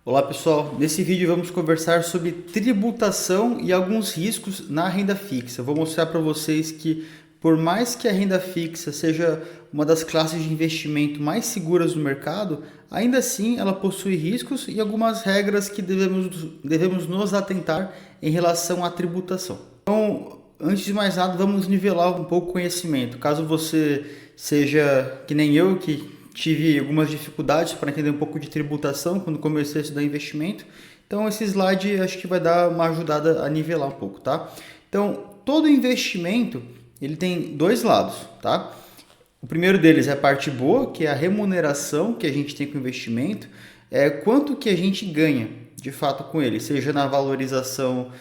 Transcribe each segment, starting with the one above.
Olá pessoal, nesse vídeo vamos conversar sobre tributação e alguns riscos na renda fixa. Eu vou mostrar para vocês que por mais que a renda fixa seja uma das classes de investimento mais seguras do mercado, ainda assim ela possui riscos e algumas regras que devemos nos atentar em relação à tributação. Então, antes de mais nada, vamos nivelar um pouco o conhecimento. Caso você seja que nem eu, que tive algumas dificuldades para entender um pouco de tributação quando comecei a estudar investimento. Então esse slide acho que vai dar uma ajudada a nivelar um pouco, tá? Então, todo investimento, ele tem dois lados, tá? O primeiro deles é a parte boa, que é a remuneração que a gente tem com o investimento, é quanto que a gente ganha de fato com ele, seja na valorização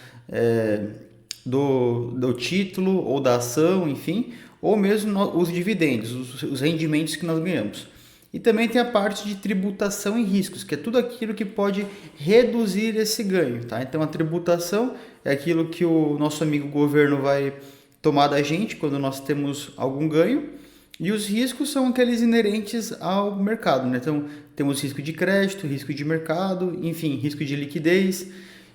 do título ou da ação, enfim, ou mesmo os dividendos, os rendimentos que nós ganhamos. E também tem a parte de tributação e riscos, que é tudo aquilo que pode reduzir esse ganho, tá? Então a tributação é aquilo que o nosso amigo governo vai tomar da gente quando nós temos algum ganho, e os riscos são aqueles inerentes ao mercado, né? Então temos risco de crédito, risco de mercado, enfim, risco de liquidez,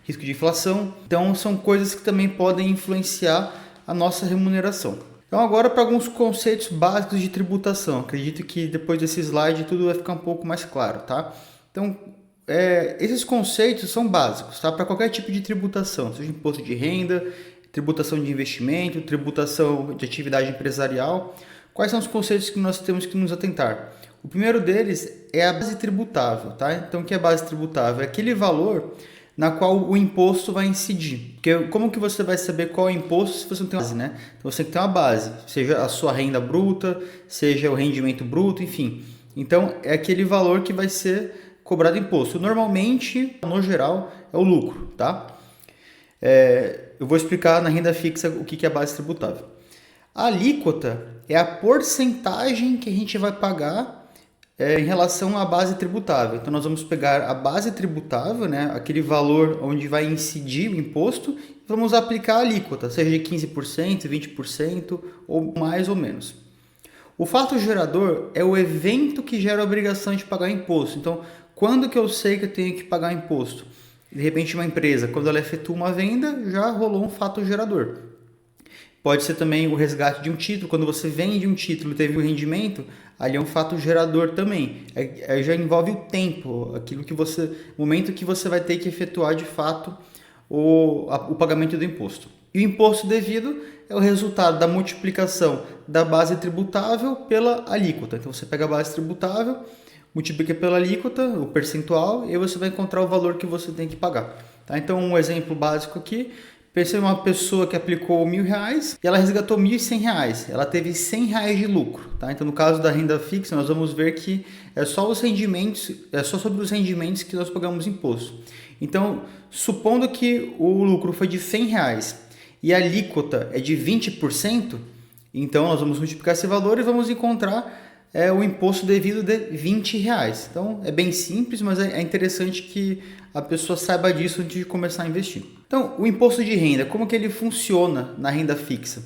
risco de inflação. Então são coisas que também podem influenciar a nossa remuneração. Então agora para alguns conceitos básicos de tributação. Acredito que depois desse slide tudo vai ficar um pouco mais claro, tá? Então esses conceitos são básicos, tá? Para qualquer tipo de tributação, seja imposto de renda, tributação de investimento, tributação de atividade empresarial. Quais são os conceitos que nós temos que nos atentar? O primeiro deles é a base tributável, tá? Então o que é base tributável? É aquele valor na qual o imposto vai incidir. Porque como que você vai saber qual é o imposto se você não tem uma base, né? Então você tem que ter uma base, seja a sua renda bruta, seja o rendimento bruto, enfim. Então é aquele valor que vai ser cobrado imposto. Normalmente, no geral, é o lucro, tá? Eu vou explicar na renda fixa o que é a base tributável. A alíquota é a porcentagem que a gente vai pagar em relação à base tributável. Então, nós vamos pegar a base tributável, né, aquele valor onde vai incidir o imposto, e vamos aplicar a alíquota, seja de 15%, 20% ou mais ou menos. O fato gerador é o evento que gera a obrigação de pagar imposto. Então, quando que eu sei que eu tenho que pagar imposto? De repente, uma empresa, quando ela efetua uma venda, já rolou um fato gerador. Pode ser também o resgate de um título. Quando você vende um título e teve um rendimento, ali é um fato gerador também. Já envolve o tempo, aquilo que o momento que você vai ter que efetuar de fato o pagamento do imposto. E o imposto devido é o resultado da multiplicação da base tributável pela alíquota. Então você pega a base tributável, multiplica pela alíquota, o percentual, e você vai encontrar o valor que você tem que pagar. Tá? Então um exemplo básico aqui. Pensei em uma pessoa que aplicou R$1.000 e ela resgatou R$1.100. Ela teve R$100 de lucro, tá? Então, no caso da renda fixa, nós vamos ver que é só sobre os rendimentos que nós pagamos imposto. Então, supondo que o lucro foi de R$100 e a alíquota é de 20%, então nós vamos multiplicar esse valor e vamos encontrar o imposto devido de R$20. Então é bem simples, mas é interessante que a pessoa saiba disso antes de começar a investir. Então, o imposto de renda, como que ele funciona na renda fixa?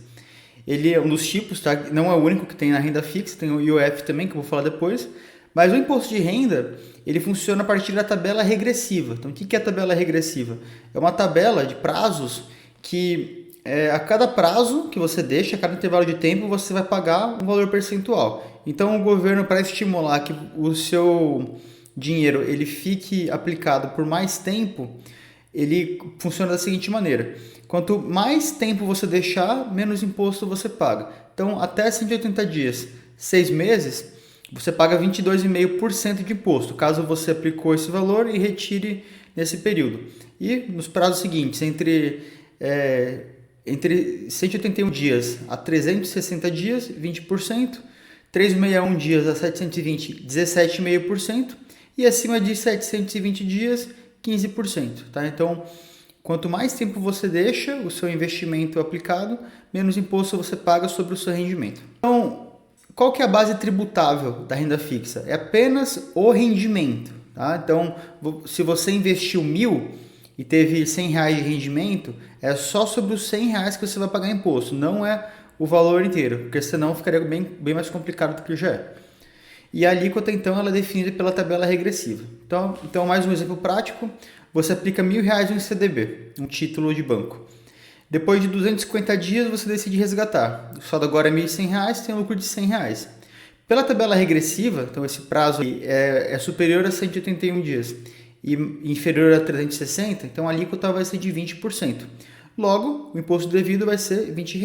Ele é um dos tipos, tá? Não é o único que tem na renda fixa, tem o IOF também, que eu vou falar depois. Mas o imposto de renda, ele funciona a partir da tabela regressiva. Então, o que é a tabela regressiva? É uma tabela de prazos que a cada prazo que você deixa, a cada intervalo de tempo, você vai pagar um valor percentual. Então, o governo, para estimular que o seu dinheiro ele fique aplicado por mais tempo, ele funciona da seguinte maneira: quanto mais tempo você deixar, menos imposto você paga. Então, até 180 dias, 6 meses, você paga 22,5% de imposto, caso você aplicou esse valor e retire nesse período. E nos prazos seguintes, entre 181 dias a 360 dias, 20%, 361 dias a 720, 17,5%, e acima de 720 dias, 15%. Tá? Então, quanto mais tempo você deixa o seu investimento aplicado, menos imposto você paga sobre o seu rendimento. Então, qual que é a base tributável da renda fixa? É apenas o rendimento. Tá? Então, se você investiu 1.000 e teve R$100 de rendimento, é só sobre os R$100 que você vai pagar imposto, não é o valor inteiro, porque senão ficaria bem mais complicado do que já é. E a alíquota, então, ela é definida pela tabela regressiva. Então mais um exemplo prático, você aplica R$ 1.000 em CDB, um título de banco. Depois de 250 dias, você decide resgatar. O saldo agora é R$ 1.100, tem um lucro de R$ 100. Pela tabela regressiva, então esse prazo é superior a 181 dias e inferior a 360, então a alíquota vai ser de 20%. Logo, o imposto devido vai ser R$ 20.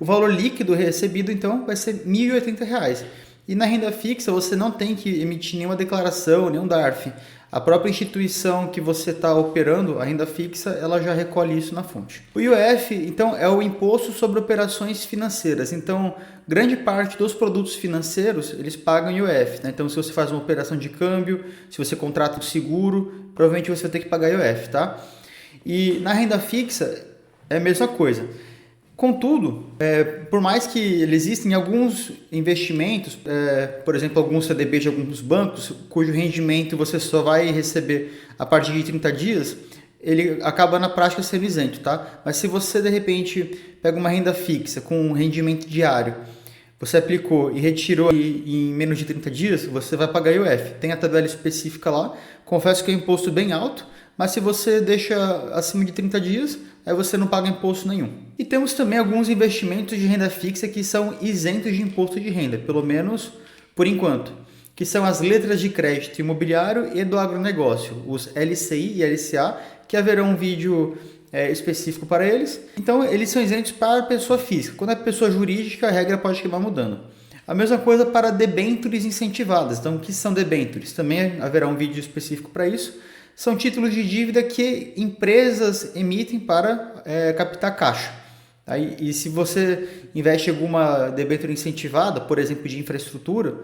O valor líquido recebido, então, vai ser R$ 1.080. E na renda fixa, você não tem que emitir nenhuma declaração, nenhum DARF. A própria instituição que você está operando, a renda fixa, ela já recolhe isso na fonte. O IOF, então, é o Imposto sobre Operações Financeiras. Então, grande parte dos produtos financeiros, eles pagam IOF. Né? Então, se você faz uma operação de câmbio, se você contrata um seguro, provavelmente você vai ter que pagar IOF, tá? E na renda fixa, é a mesma coisa. Contudo, por mais que existem alguns investimentos, por exemplo, alguns CDB de alguns bancos, cujo rendimento você só vai receber a partir de 30 dias, ele acaba na prática sendo isento, tá? Mas se você, de repente, pega uma renda fixa com um rendimento diário, você aplicou e retirou em menos de 30 dias, você vai pagar IOF. Tem a tabela específica lá, confesso que é um imposto bem alto, mas se você deixa acima de 30 dias, aí você não paga imposto nenhum. E temos também alguns investimentos de renda fixa que são isentos de imposto de renda, pelo menos por enquanto, que são as letras de crédito imobiliário e do agronegócio, os LCI e LCA, que haverá um vídeo específico para eles. Então, eles são isentos para a pessoa física. Quando é pessoa jurídica, a regra pode acabar mudando. A mesma coisa para debêntures incentivadas. Então, o que são debêntures? Também haverá um vídeo específico para isso. São títulos de dívida que empresas emitem para captar caixa. E se você investe em alguma debênture incentivada, por exemplo, de infraestrutura,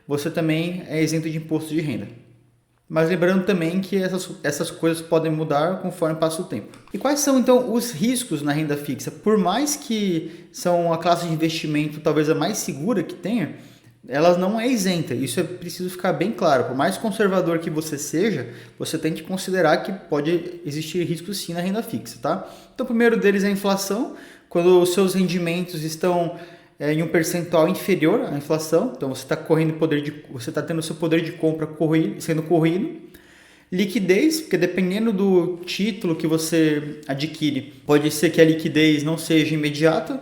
você também é isento de imposto de renda. Mas lembrando também que essas coisas podem mudar conforme passa o tempo. E quais são, então, os riscos na renda fixa? Por mais que são a classe de investimento talvez a mais segura que tenha, ela não é isenta, isso é preciso ficar bem claro. Por mais conservador que você seja, você tem que considerar que pode existir risco sim na renda fixa, tá? Então, o primeiro deles é a inflação, quando os seus rendimentos estão em um percentual inferior à inflação, então você está tendo seu poder de compra sendo corrido. Liquidez, porque dependendo do título que você adquire, pode ser que a liquidez não seja imediata.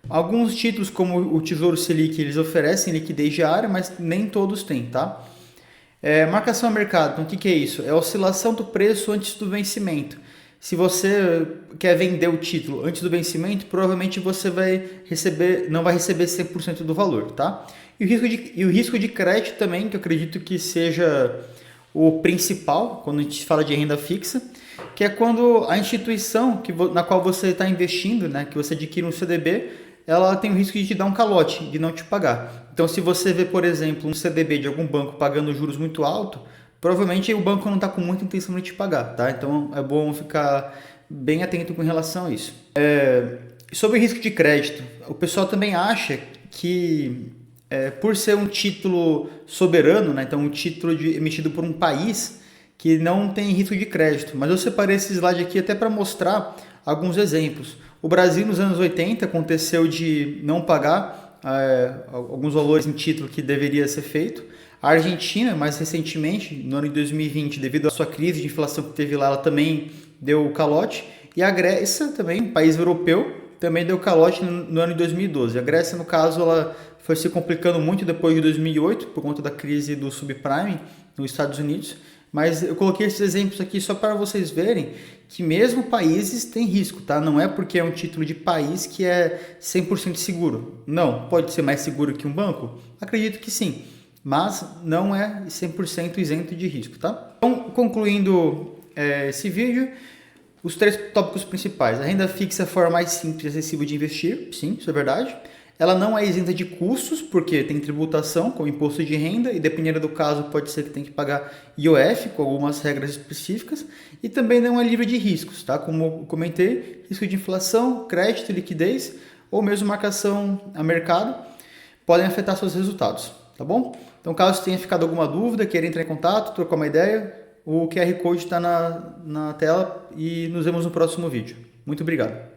Alguns títulos, como o Tesouro Selic, eles oferecem liquidez diária, mas nem todos têm, tá? Marcação a mercado, então o que é isso? É a oscilação do preço antes do vencimento. Se você quer vender o título antes do vencimento, provavelmente você não vai receber 100% do valor, tá? E o risco de crédito também, que eu acredito que seja o principal quando a gente fala de renda fixa, que é quando a instituição na qual você está investindo, né, que você adquire um CDB, ela tem o risco de te dar um calote, de não te pagar. Então, se você vê, por exemplo, um CDB de algum banco pagando juros muito alto, provavelmente o banco não está com muita intenção de te pagar, tá? Então, é bom ficar bem atento com relação a isso. Sobre o risco de crédito, o pessoal também acha que, por ser um título soberano, né, então um título emitido por um país, que não tem risco de crédito. Mas eu separei esse slide aqui até para mostrar alguns exemplos. O Brasil, nos anos 80, aconteceu de não pagar alguns valores em título que deveria ser feito. A Argentina, mais recentemente, no ano de 2020, devido à sua crise de inflação que teve lá, ela também deu calote. E a Grécia, também, um país europeu, também deu calote no ano de 2012. A Grécia, no caso, ela foi se complicando muito depois de 2008, por conta da crise do subprime nos Estados Unidos. Mas eu coloquei esses exemplos aqui só para vocês verem que mesmo países têm risco, tá? Não é porque é um título de país que é 100% seguro. Não, pode ser mais seguro que um banco? Acredito que sim, mas não é 100% isento de risco, tá? Então, concluindo esse vídeo, os 3 tópicos principais. A renda fixa é a forma mais simples e acessível de investir, sim, isso é verdade. Ela não é isenta de custos, porque tem tributação com imposto de renda e dependendo do caso pode ser que tenha que pagar IOF com algumas regras específicas e também não é livre de riscos, tá? Como eu comentei, risco de inflação, crédito, liquidez ou mesmo marcação a mercado podem afetar seus resultados, tá bom? Então, caso tenha ficado alguma dúvida, queira entrar em contato, trocar uma ideia, o QR Code está na tela e nos vemos no próximo vídeo. Muito obrigado.